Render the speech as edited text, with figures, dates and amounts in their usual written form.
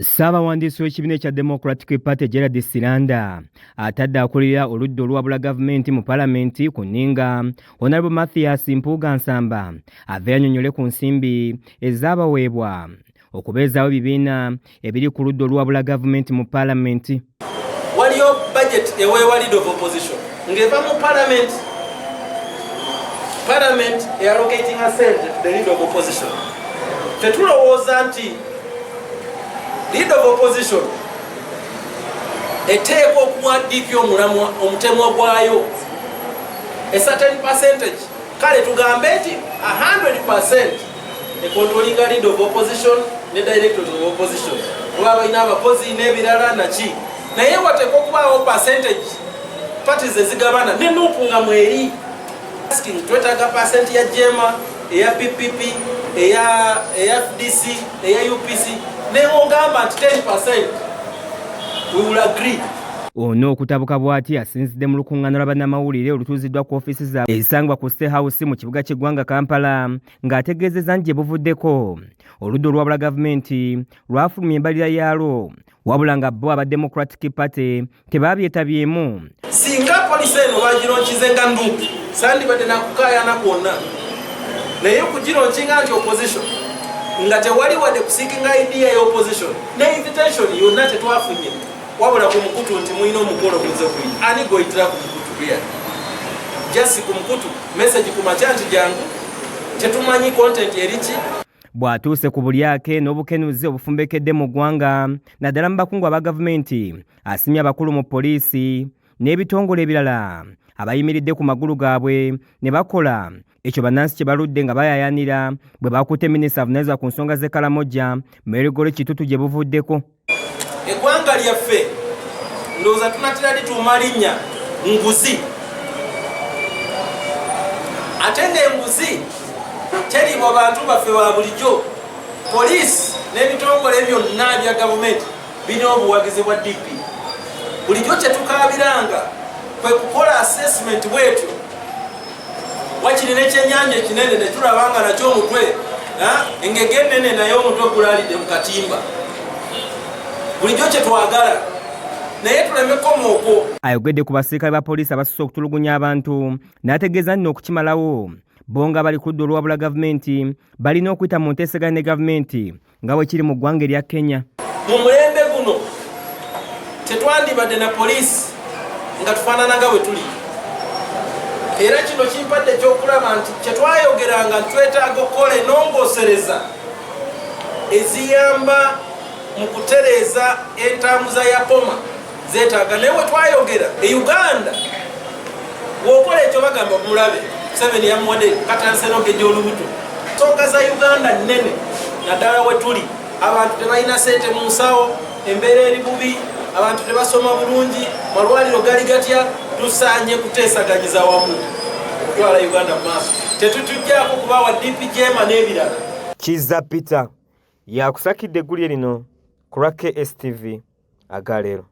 Ssaabawandiisi w'ekibiina ekya Democratic Party Gerald Siranda atadde akulira oludda olwabula gavumenti mu palamenti ku nninga Honorable Mathias Mpuuga Nsamba ave annyonnyole ku nsimbi ezaabaweebwa okubeezaawo ebibiina ebiri ku ludda olwabula gavumenti mu palamenti. Waliyo budget eweewa leader of opposition ng'eva mu parliament allocating a Ssente to the leader of opposition. Tetulowooza nti leader of opposition eteekwa okuwaddiika omutemwa gwayo a certain percentage. Kale tugambe nti 100% ekontrolinga leader of opposition ne director of opposition kuba balina abakozi n'ebirala naki naye wateekwa okubaawo percentage parties ezigabana ne nuupu nga mweri twetaaga percent ya jema eya PPP eya FDC eya UPC neogamba nti 10% we will agree. Ono okutabuka bw'ati asinzidde mu lukuŋŋaana lw'abannamawulire olutuuziddwa ku ofiisi zaabwe ezisangibwa ku State House mu kibuga ky'eggwanga Kampala ng'ategeezezza nti gye buvuddeko oludda olwabula gavumenti lwafulumya embalirira yaalwo wabula nga bo aba Democratic Party tebabyetabyemu. Singa poliisi eno bagironkize nga nduupu sandibadde nakukaayana kwonna naye okugironkinga nti opposition nga tewali wadde kusiikinga idea ya opposition ne invitation yonna tetwafunye wabula ku mukutu nti mulina omukolo muze kuli ani goyitira ku mukutu kuya jasi ku mukutu message ku makya nti jangu tetumanyi content eriki. Bw'atuuse ku bulyake n'obukenuzi obufumbekedde mu ggwanga naddala mu bakungu aba gavumenti asimye abakulu mu poliisi n'ebitongole ebirala abayimiridde ku magulu gaabwe ne bakola ekyo bannansi kye baludde nga bayaayaanira bwe bakutte minisita avunaanyizibwa ku nsonga z'ekkalamojja Merigolo Kitutu gye buvuddeko. Eggwanga lyaffe ndowooza tunatera lituuma linnya nguzi ate ng'enguzi teriibwa bantu baffe ba bulijjo. Poliisi n'ebitongole byonna bya gavumenti birina obuwagizi bwa DP. Bulijjo kye tukaabiranga kwe kukola assessment bwetyo wakiri n'ekyennyanja ekinene ne tulabanga nakyo omutwe engege ennene naye omutwe gulaalidde mu katimba. Bulijjo kye twagala naye tulemeko mwoko. Ayogedde ku basirikale ba poliisi abasusse okutulugunya abantu n'ategeeza nti okukimalawo bo nga bali ku ludda olwabula gavumenti balina okuyita mu nteeseganya ne gavumenti nga bwe kiri mu ggwanga erya Kenya. Mu mulembe guno tetwandibadde na poliisi nga tufaanana nga bwe tuli era kino kimpadde ekyokulaba nti kyetwayogeranga ntwetaaga okukola ennongoosereza eziyamba mu kutereeza entambuza ya poma zeetaaga naye we twayogera e Uganda bw'okola ekyo bagamba mulabe Museveni yamuwadde katansenoge gy'olubuto. Nsonga za Uganda nnene naddala we tuli abantu tebalina ssente mu nsawo embeera eri bubi abantu tebasoma bulungi malwaliro gali gatya tusaanye kuteesaganyiza wamu okutwala Uganda mu maaso tetutujjaako kubawa DP jema n'ebirala. Kizza Peter yakusakidde eggulire lino ku lwa KSTV agaleero.